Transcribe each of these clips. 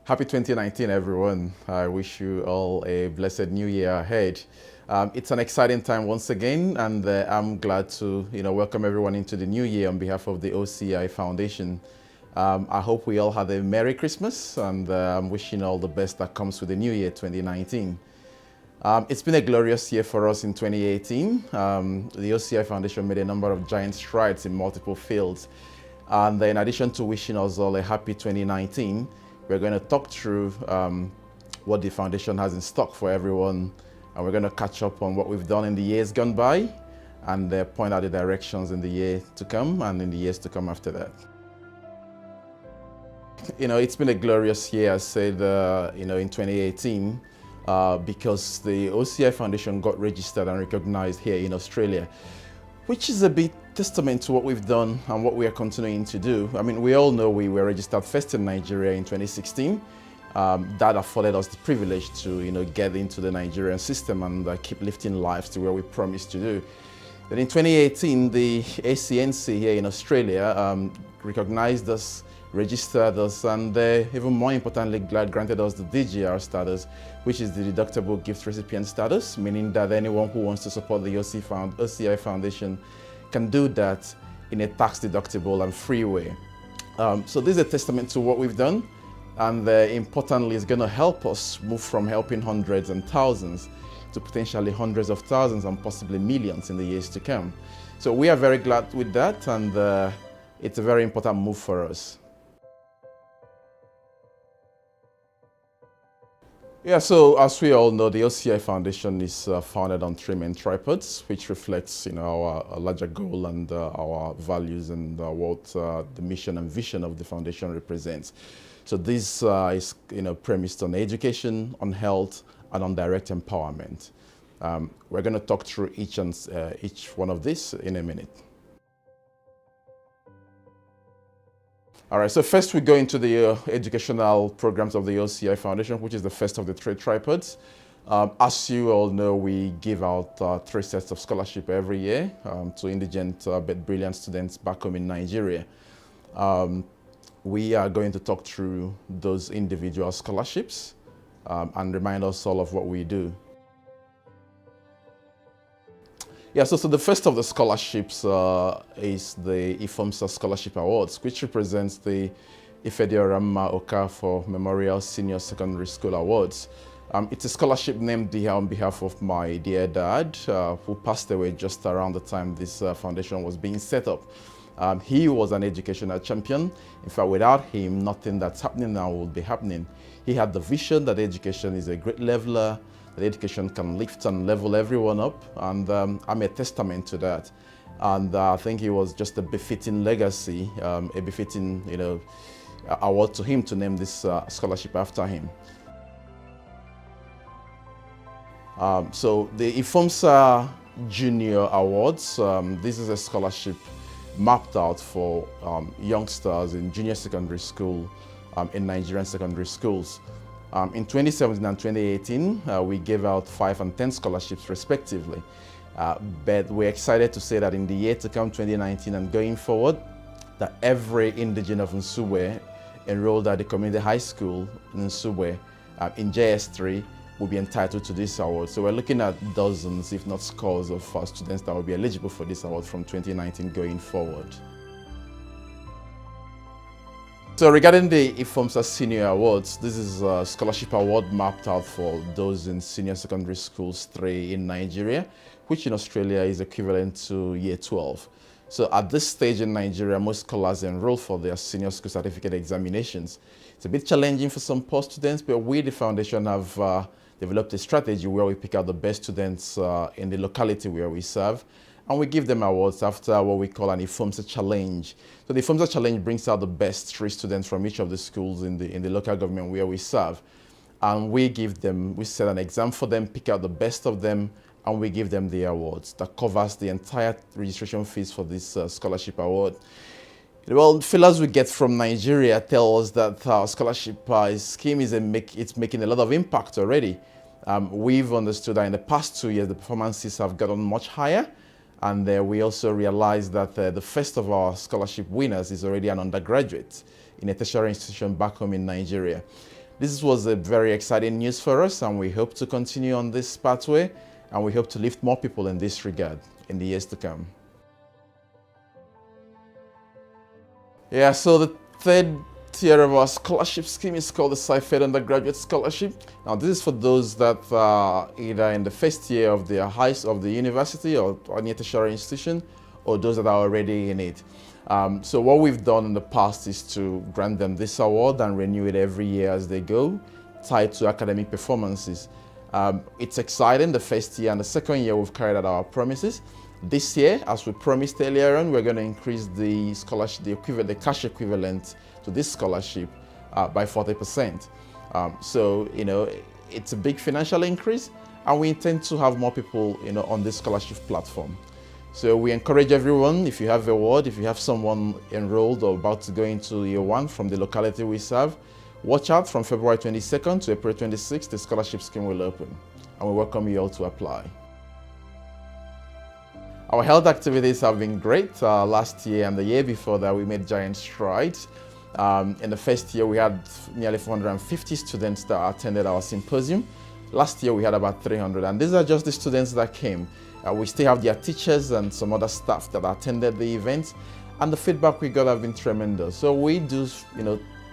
Happy 2019, everyone. I wish you all a blessed new year ahead. It's an exciting time once again, and I'm glad to welcome everyone into the new year on behalf of the OCI Foundation. I hope we all had a Merry Christmas, and I'm wishing all the best that comes with the new year 2019. It's been a glorious year for us in 2018. The OCI Foundation made a number of giant strides in multiple fields. And in addition to wishing us all a happy 2019, we're going to talk through what the foundation has in stock for everyone, and we're going to catch up on what we've done in the years gone by, and point out the directions in the year to come and in the years to come after that. It's been a glorious year, I said, in 2018, because the OCI Foundation got registered and recognized here in Australia, which is a big testament to what we've done and what we are continuing to do. I mean, we all know we were registered first in Nigeria in 2016. That afforded us the privilege to, get into the Nigerian system and keep lifting lives to where we promised to do. Then in 2018, the ACNC here in Australia recognized us, registered us, and even more importantly, granted us the DGR status, which is the deductible gift recipient status, meaning that anyone who wants to support the OCI Foundation can do that in a tax-deductible and free way. So this is a testament to what we've done, and importantly, it's going to help us move from helping hundreds and thousands to potentially hundreds of thousands and possibly millions in the years to come. So we are very glad with that, and it's a very important move for us. Yeah, so as we all know, the OCI Foundation is founded on three main tripods, which reflects, our larger goal and our values and what the mission and vision of the foundation represents. So this is, premised on education, on health, and on direct empowerment. We're going to talk through each one of these in a minute. All right, so first we go into the educational programs of the OCI Foundation, which is the first of the three tripods. As you all know, we give out 3 sets of scholarship every year to indigent but brilliant students back home in Nigeria. We are going to talk through those individual scholarships and remind us all of what we do. Yeah, so the first of the scholarships is the IFOMSA Scholarship Awards, which represents the Ifediorama Okafor Memorial Senior Secondary School Awards. It's a scholarship named here on behalf of my dear dad, who passed away just around the time this foundation was being set up. He was an educational champion. In fact, without him, nothing that's happening now would be happening. He had the vision that education is a great leveler, that education can lift and level everyone up, and I'm a testament to that. And I think it was just a befitting legacy, a befitting, award to him to name this scholarship after him. So the IFOMSA Junior Awards, this is a scholarship mapped out for youngsters in junior secondary school in Nigerian secondary schools. In 2017 and 2018, we gave out 5 and 10 scholarships respectively. But we're excited to say that in the year to come, 2019 and going forward, that every indigene of Nsugbe enrolled at the community high school in Nsugbe in JS3 will be entitled to this award. So we're looking at dozens, if not scores, of students that will be eligible for this award from 2019 going forward. So regarding the IFOMSA Senior Awards, this is a scholarship award mapped out for those in senior secondary schools 3 in Nigeria, which in Australia is equivalent to year 12. So at this stage in Nigeria, most scholars enroll for their senior school certificate examinations. It's a bit challenging for some poor students, but we, the foundation, have developed a strategy where we pick out the best students in the locality where we serve, and we give them awards after what we call an IFOMSA Challenge. So the IFOMSA Challenge brings out the best 3 students from each of the schools in the local government where we serve. And we set an exam for them, pick out the best of them, and we give them the awards. That covers the entire registration fees for this scholarship award. Well, fellows we get from Nigeria tell us that our scholarship scheme is making a lot of impact already. We've understood that in the past 2 years, the performances have gotten much higher. And we also realized that the first of our scholarship winners is already an undergraduate in a tertiary institution back home in Nigeria. This was a very exciting news for us, and we hope to continue on this pathway, and we hope to lift more people in this regard in the years to come. Yeah, so the third tier of our scholarship scheme is called the Sci-Fed Undergraduate Scholarship. Now, this is for those that are either in the first year of the university or near tertiary institution, or those that are already in it. So what we've done in the past is to grant them this award and renew it every year as they go, tied to academic performances. It's exciting. The first year and the second year we've carried out our promises. This year, as we promised earlier on, we're going to increase the scholarship, the cash equivalent to this scholarship by 40%. So, it's a big financial increase, and we intend to have more people, on this scholarship platform. So we encourage everyone, if you have a ward, if you have someone enrolled or about to go into year one from the locality we serve, watch out. From February 22nd to April 26th, the scholarship scheme will open, and we welcome you all to apply. Our health activities have been great. Last year and the year before that, we made giant strides. In the first year, we had nearly 450 students that attended our symposium. Last year, we had about 300, and these are just the students that came. We still have their teachers and some other staff that attended the event, and the feedback we got have been tremendous. So we do,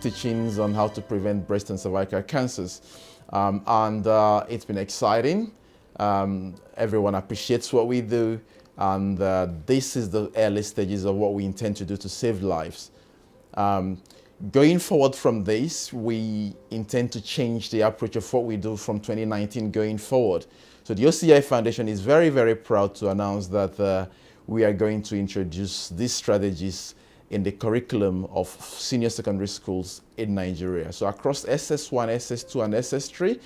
teachings on how to prevent breast and cervical cancers, and it's been exciting. Everyone appreciates what we do, and this is the early stages of what we intend to do to save lives. Going forward from this, we intend to change the approach of what we do from 2019 going forward. So the OCI Foundation is very, very proud to announce that we are going to introduce these strategies in the curriculum of senior secondary schools in Nigeria. So across SS1, SS2, and SS3,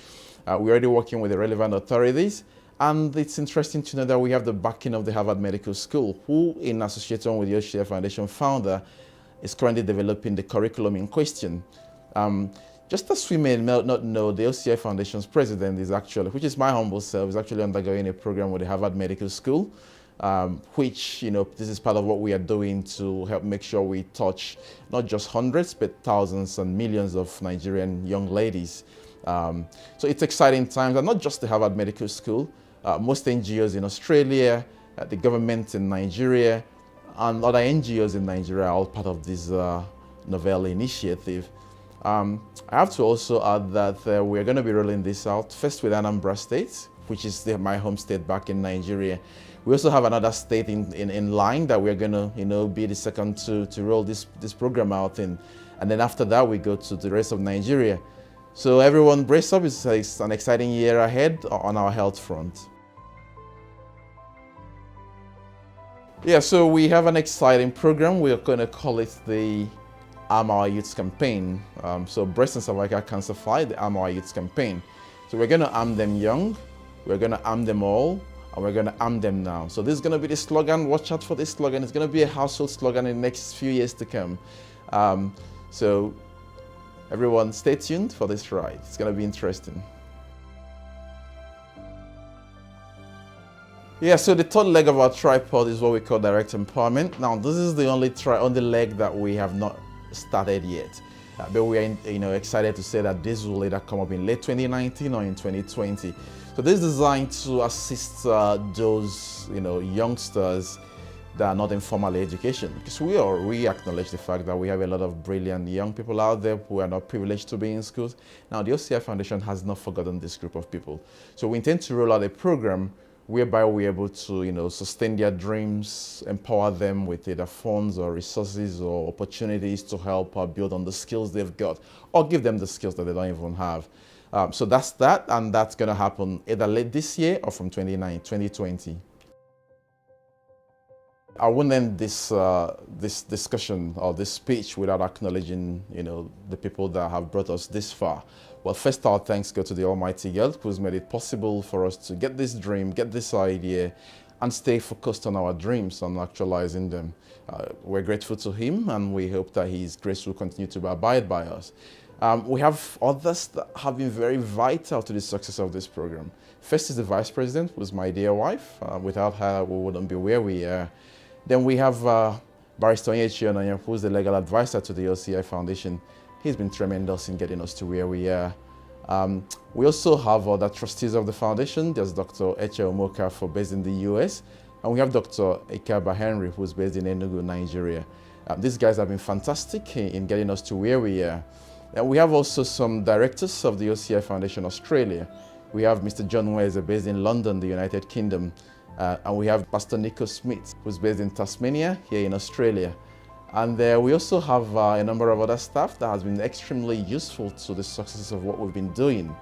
we're already working with the relevant authorities. And it's interesting to know that we have the backing of the Harvard Medical School, who, in association with the OCI Foundation founder, is currently developing the curriculum in question. Just as we may not know, the OCI Foundation's president is actually, which is my humble self, is actually undergoing a program with the Harvard Medical School, which, this is part of what we are doing to help make sure we touch not just hundreds, but thousands and millions of Nigerian young ladies. So it's exciting times, and not just the Harvard Medical School. Most NGOs in Australia, the government in Nigeria, and other NGOs in Nigeria are all part of this novel initiative. I have to also add that we're going to be rolling this out first with Anambra State, which is my home state back in Nigeria. We also have another state in line that we're going to be the second to roll this program out in. And then after that, we go to the rest of Nigeria. So everyone brace up. It's an exciting year ahead on our health front. Yeah, so we have an exciting program. We're going to call it the Arm Our Youths campaign. So breast and cervical cancer fight, the Arm Our Youths campaign. So we're going to arm them young, we're going to arm them all, and we're going to arm them now. So this is going to be the slogan. Watch out for this slogan. It's going to be a household slogan in the next few years to come. So everyone, stay tuned for this ride. It's going to be interesting. Yeah, so the third leg of our tripod is what we call direct empowerment. Now, this is the only leg that we have not started yet. But we are excited to say that this will later come up in late 2019 or in 2020. So this is designed to assist those youngsters that are not in formal education, because we acknowledge the fact that we have a lot of brilliant young people out there who are not privileged to be in schools. Now, the OCI Foundation has not forgotten this group of people. So we intend to roll out a program whereby we're able to, sustain their dreams, empower them with either funds or resources or opportunities to help build on the skills they've got, or give them the skills that they don't even have. So that's that, and that's going to happen either late this year or from 2020. I wouldn't end this discussion or this speech without acknowledging, the people that have brought us this far. Well, first our thanks go to the Almighty God, who's made it possible for us to get this dream, get this idea, and stay focused on our dreams and actualizing them. We're grateful to Him, and we hope that His grace will continue to abide by us. We have others that have been very vital to the success of this program. First is the Vice President, who's my dear wife. Without her, we wouldn't be where we are. Then we have Barrister Onyechi Onanya, who's the legal advisor to the OCI Foundation. He's been tremendous in getting us to where we are. We also have other trustees of the foundation. There's Dr. Eche Omoka, based in the US, and we have Dr. Ekaba Henry, who's based in Enugu, Nigeria. These guys have been fantastic in getting us to where we are. And we have also some directors of the OCI Foundation Australia. We have Mr. John Weze, based in London, the United Kingdom. And we have Pastor Nico Smith, who's based in Tasmania, here in Australia. And we also have a number of other staff that has been extremely useful to the success of what we've been doing.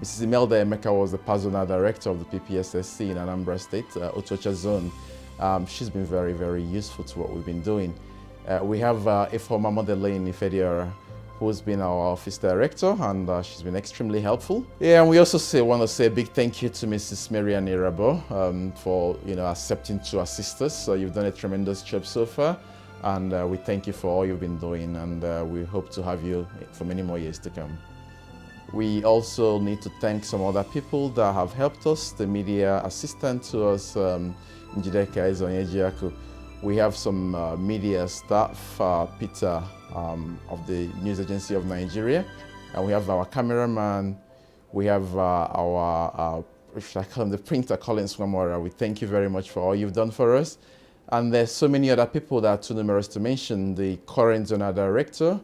Mrs. Imelda Emeka was the personal director of the PPSSC in Anambra State, Otocha Zone. She's been very, very useful to what we've been doing. We have a former Madeleine Ifediora, who's been our office director, and she's been extremely helpful. Yeah, and we also want to say a big thank you to Mrs. Marian Irabo for accepting to assist us. So you've done a tremendous job so far, and we thank you for all you've been doing, and we hope to have you for many more years to come. We also need to thank some other people that have helped us, the media assistant to us, Njideka Ezonyejiaku. We have some media staff, Peter of the News Agency of Nigeria, and we have our cameraman, we have the printer, Collins Wamora. We thank you very much for all you've done for us. And there's so many other people that are too numerous to mention. The current zonal director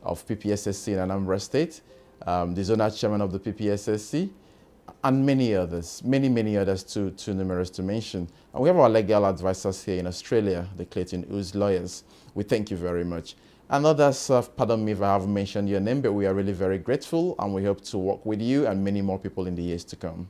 of PPSSC in Anambra State, the zonal chairman of the PPSSC, and many others, many others too numerous to mention. And we have our legal advisors here in Australia, the Clayton Woods lawyers. We thank you very much. And others, pardon me if I haven't mentioned your name, but we are really very grateful, and we hope to work with you and many more people in the years to come.